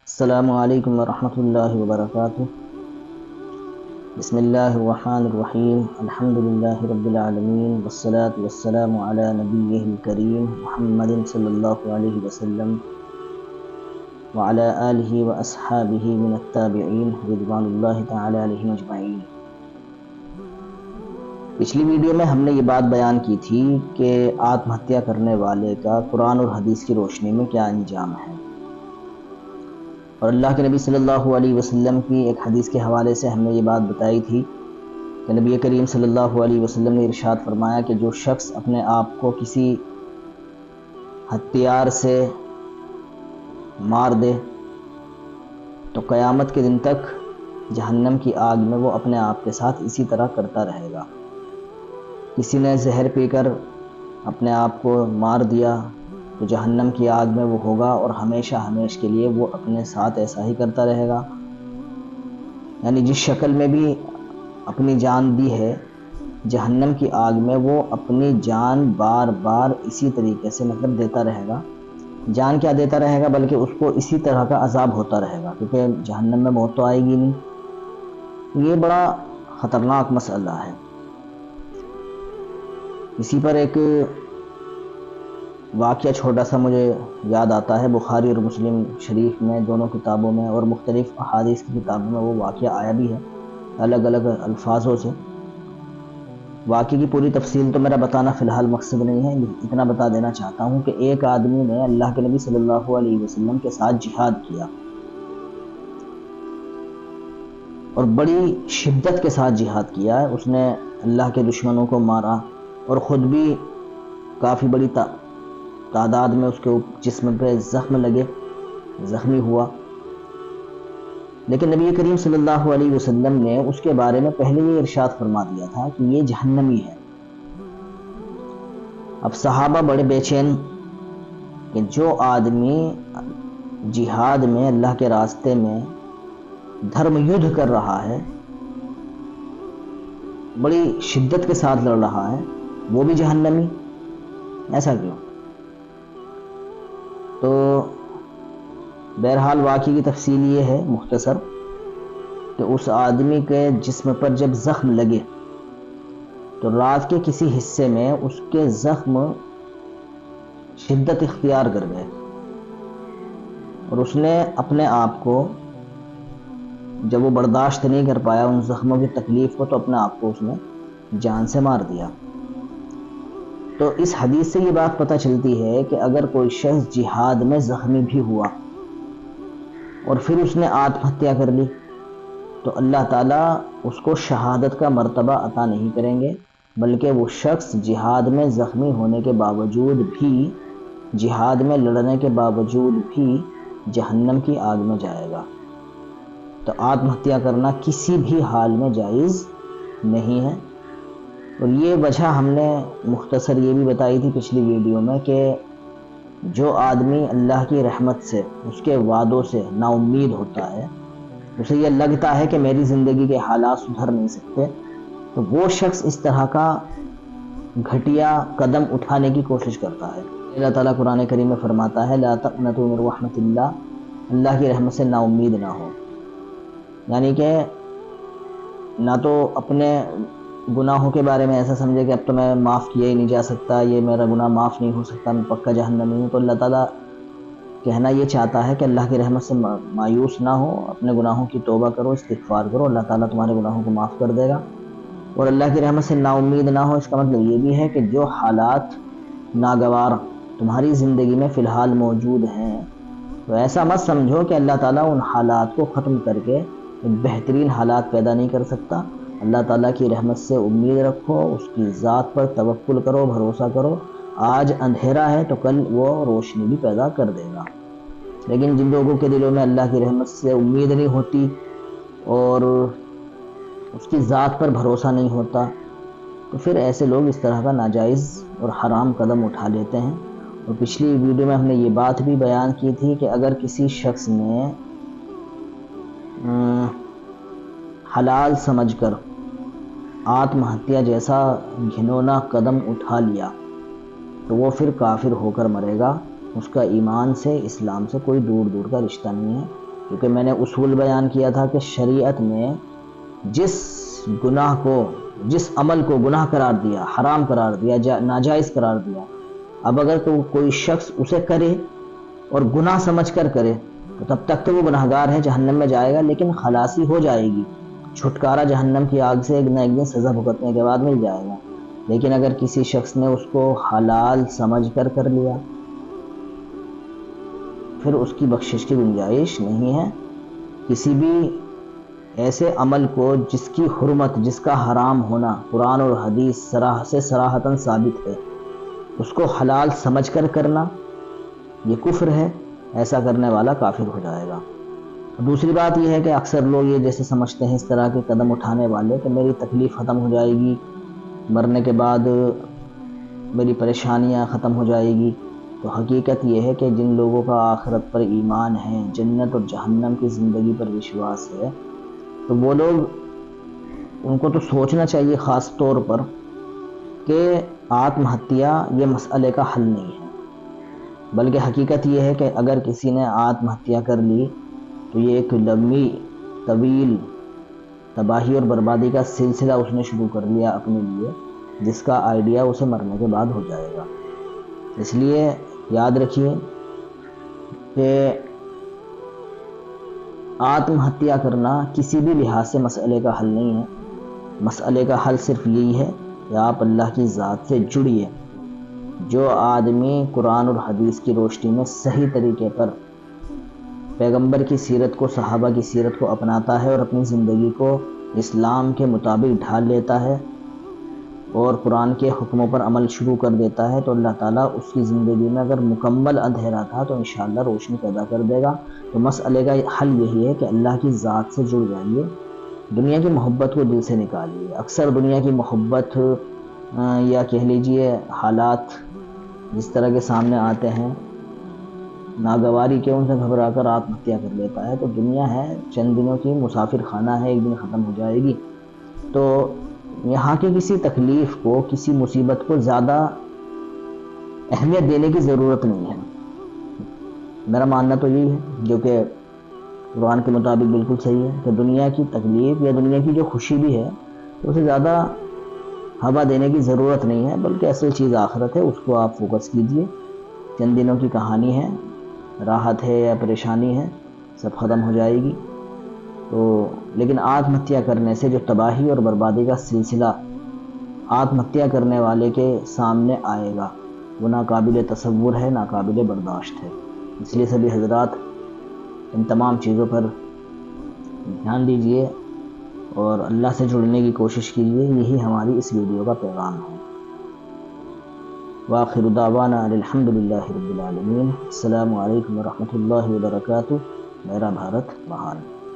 السلام علیکم ورحمۃ اللہ وبرکاتہ۔ بسم اللہ الرحمن الرحیم، الحمد للہ رب العالمین، والصلاة والسلام علی نبیہ الکریم محمد صلی اللہ علیہ وسلم وعلی آلہ واصحابہ من التابعین رضوان اللہ تعالی علیہم اجمعین۔ پچھلی ویڈیو میں ہم نے یہ بات بیان کی تھی کہ آتم ہتیا کرنے والے کا قرآن اور حدیث کی روشنی میں کیا انجام ہے، اور اللہ کے نبی صلی اللہ علیہ وسلم کی ایک حدیث کے حوالے سے ہم نے یہ بات بتائی تھی کہ نبی کریم صلی اللہ علیہ وسلم نے ارشاد فرمایا کہ جو شخص اپنے آپ کو کسی ہتھیار سے مار دے تو قیامت کے دن تک جہنم کی آگ میں وہ اپنے آپ کے ساتھ اسی طرح کرتا رہے گا۔ کسی نے زہر پی کر اپنے آپ کو مار دیا تو جہنم کی آگ میں وہ ہوگا اور ہمیشہ ہمیشہ کے لیے وہ اپنے ساتھ ایسا ہی کرتا رہے گا۔ یعنی جس شکل میں بھی اپنی جان دی ہے، جہنم کی آگ میں وہ اپنی جان بار بار اسی طریقے سے دیتا رہے گا۔ جان کیا دیتا رہے گا، بلکہ اس کو اسی طرح کا عذاب ہوتا رہے گا، کیونکہ جہنم میں موت تو آئے گی نہیں۔ یہ بڑا خطرناک مسئلہ ہے۔ اسی پر ایک واقعہ چھوٹا سا مجھے یاد آتا ہے، بخاری اور مسلم شریف میں دونوں کتابوں میں اور مختلف احادیث کی کتابوں میں وہ واقعہ آیا بھی ہے الگ الگ الفاظوں سے۔ واقعے کی پوری تفصیل تو میرا بتانا فی الحال مقصد نہیں ہے، اتنا بتا دینا چاہتا ہوں کہ ایک آدمی نے اللہ کے نبی صلی اللہ علیہ وسلم کے ساتھ جہاد کیا اور بڑی شدت کے ساتھ جہاد کیا۔ اس نے اللہ کے دشمنوں کو مارا اور خود بھی کافی بڑی تعداد میں اس کے جسم پہ زخم لگے، زخمی ہوا۔ لیکن نبی کریم صلی اللہ علیہ وسلم نے اس کے بارے میں پہلے یہ ارشاد فرما دیا تھا کہ یہ جہنمی ہے۔ اب صحابہ بڑے بے چین کہ جو آدمی جہاد میں اللہ کے راستے میں دھرم یدھ کر رہا ہے، بڑی شدت کے ساتھ لڑ رہا ہے، وہ بھی جہنمی، ایسا کیوں؟ تو بہرحال واقعی کی تفصیل یہ ہے مختصر کہ اس آدمی کے جسم پر جب زخم لگے تو رات کے کسی حصے میں اس کے زخم شدت اختیار کر گئے اور اس نے اپنے آپ کو، جب وہ برداشت نہیں کر پایا ان زخموں کی تکلیف کو، تو اپنے آپ کو اس نے جان سے مار دیا۔ تو اس حدیث سے یہ بات پتہ چلتی ہے کہ اگر کوئی شخص جہاد میں زخمی بھی ہوا اور پھر اس نے آتم ہتیا کر لی تو اللہ تعالیٰ اس کو شہادت کا مرتبہ عطا نہیں کریں گے، بلکہ وہ شخص جہاد میں زخمی ہونے کے باوجود بھی، جہاد میں لڑنے کے باوجود بھی جہنم کی آگ میں جائے گا۔ تو آتم ہتیا کرنا کسی بھی حال میں جائز نہیں ہے۔ اور یہ وجہ ہم نے مختصر یہ بھی بتائی تھی پچھلی ویڈیو میں کہ جو آدمی اللہ کی رحمت سے، اس کے وعدوں سے نا امید ہوتا ہے، اسے یہ لگتا ہے کہ میری زندگی کے حالات سدھر نہیں سکتے، تو وہ شخص اس طرح کا گھٹیا قدم اٹھانے کی کوشش کرتا ہے۔ اللہ تعالیٰ قرآن کریم میں فرماتا ہے لا تقنطوا من رحمت اللہ، اللہ کی رحمت سے نا امید نہ ہو۔ یعنی کہ نہ تو اپنے گناہوں کے بارے میں ایسا سمجھے کہ اب تو میں معاف کیا ہی نہیں جا سکتا، یہ میرا گناہ معاف نہیں ہو سکتا، میں پکا جہنمی ہوں۔ تو اللہ تعالیٰ کہنا یہ چاہتا ہے کہ اللہ کی رحمت سے مایوس نہ ہو، اپنے گناہوں کی توبہ کرو، استغفار کرو، اللہ تعالیٰ تمہارے گناہوں کو معاف کر دے گا۔ اور اللہ کی رحمت سے نا امید نہ ہو، اس کا مطلب یہ بھی ہے کہ جو حالات ناگوار تمہاری زندگی میں فی الحال موجود ہیں، تو ایسا مت سمجھو کہ اللہ تعالیٰ ان حالات کو ختم کر کے بہترین حالات پیدا نہیں کر سکتا۔ اللہ تعالیٰ کی رحمت سے امید رکھو، اس کی ذات پر توکل کرو، بھروسہ کرو۔ آج اندھیرا ہے تو کل وہ روشنی بھی پیدا کر دے گا۔ لیکن جن لوگوں کے دلوں میں اللہ کی رحمت سے امید نہیں ہوتی اور اس کی ذات پر بھروسہ نہیں ہوتا، تو پھر ایسے لوگ اس طرح کا ناجائز اور حرام قدم اٹھا لیتے ہیں۔ اور پچھلی ویڈیو میں ہم نے یہ بات بھی بیان کی تھی کہ اگر کسی شخص نے حلال سمجھ کر آتم ہتیا جیسا گھنونا قدم اٹھا لیا تو وہ پھر کافر ہو کر مرے گا۔ اس کا ایمان سے، اسلام سے کوئی دور دور کا رشتہ نہیں ہے۔ کیونکہ میں نے اصول بیان کیا تھا کہ شریعت نے جس گناہ کو، جس عمل کو گناہ قرار دیا، حرام قرار دیا، ناجائز قرار دیا، اب اگر تو کوئی شخص اسے کرے اور گناہ سمجھ کر کرے تو تب تک تو وہ گناہگار ہے، جہنم میں جائے گا، لیکن خلاصی ہو جائے گی، چھٹکارا جہنم کی آگ سے ایک نہ ایک دن سزا بھگتنے کے بعد مل جائے گا۔ لیکن اگر کسی شخص نے اس کو حلال سمجھ کر لیا، پھر اس کی بخشش کی گنجائش نہیں ہے۔ کسی بھی ایسے عمل کو جس کی حرمت، جس کا حرام ہونا قرآن اور حدیث سے صراحتاً ثابت ہے، اس کو حلال سمجھ کر کرنا یہ کفر ہے، ایسا کرنے والا کافر ہو جائے گا۔ دوسری بات یہ ہے کہ اکثر لوگ یہ جیسے سمجھتے ہیں اس طرح کے قدم اٹھانے والے کہ میری تکلیف ختم ہو جائے گی، مرنے کے بعد میری پریشانیاں ختم ہو جائے گی، تو حقیقت یہ ہے کہ جن لوگوں کا آخرت پر ایمان ہے، جنت اور جہنم کی زندگی پر وشواس ہے، تو وہ لوگ، ان کو تو سوچنا چاہیے خاص طور پر کہ آتم ہتیا یہ مسئلے کا حل نہیں ہے، بلکہ حقیقت یہ ہے کہ اگر کسی نے آتم ہتیا کر لی تو یہ ایک لمبی طویل تباہی اور بربادی کا سلسلہ اس نے شروع کر لیا اپنے لیے، جس کا آئیڈیا اسے مرنے کے بعد ہو جائے گا۔ اس لیے یاد رکھیے کہ آتم ہتیا کرنا کسی بھی لحاظ سے مسئلے کا حل نہیں ہے۔ مسئلے کا حل صرف یہی ہے کہ آپ اللہ کی ذات سے جڑیے۔ جو آدمی قرآن اور حدیث کی روشنی میں صحیح طریقے پر پیغمبر کی سیرت کو، صحابہ کی سیرت کو اپناتا ہے اور اپنی زندگی کو اسلام کے مطابق ڈھال لیتا ہے اور قرآن کے حکموں پر عمل شروع کر دیتا ہے، تو اللہ تعالیٰ اس کی زندگی میں اگر مکمل اندھیرا تھا تو انشاءاللہ روشنی پیدا کر دے گا۔ تو مسئلے کا حل یہی ہے کہ اللہ کی ذات سے جڑ جائیے، دنیا کی محبت کو دل سے نکالیے۔ اکثر دنیا کی محبت یا کہہ لیجئے حالات جس طرح کے سامنے آتے ہیں، ناگواری کے ان سے گھبرا کر آتم ہتیا کر لیتا ہے۔ تو دنیا ہے چند دنوں کی مسافر خانہ ہے، ایک دن ختم ہو جائے گی۔ تو یہاں کی کسی تکلیف کو، کسی مصیبت کو زیادہ اہمیت دینے کی ضرورت نہیں ہے۔ میرا ماننا تو یہی ہے، جو کہ قرآن کے مطابق بالکل صحیح ہے، کہ دنیا کی تکلیف یا دنیا کی جو خوشی بھی ہے اسے زیادہ ہوا دینے کی ضرورت نہیں ہے، بلکہ اصل چیز آخرت ہے، اس کو آپ فوکس کیجئے۔ چند دنوں کی کہانی ہے، راحت ہے یا پریشانی ہے، سب ختم ہو جائے گی۔ تو لیکن آتم ہتیا کرنے سے جو تباہی اور بربادی کا سلسلہ آتم ہتیا کرنے والے کے سامنے آئے گا، وہ ناقابل تصور ہے، ناقابل برداشت ہے۔ اس لیے سبھی حضرات ان تمام چیزوں پر دھیان دیجئے اور اللہ سے جڑنے کی کوشش کیجئے، یہی ہماری اس ویڈیو کا پیغام ہے۔ وآخر دعوانا الحمدللہ رب العالمین۔ السلام علیکم ورحمۃ اللہ وبرکاتہ۔ میرا بھارت مہان۔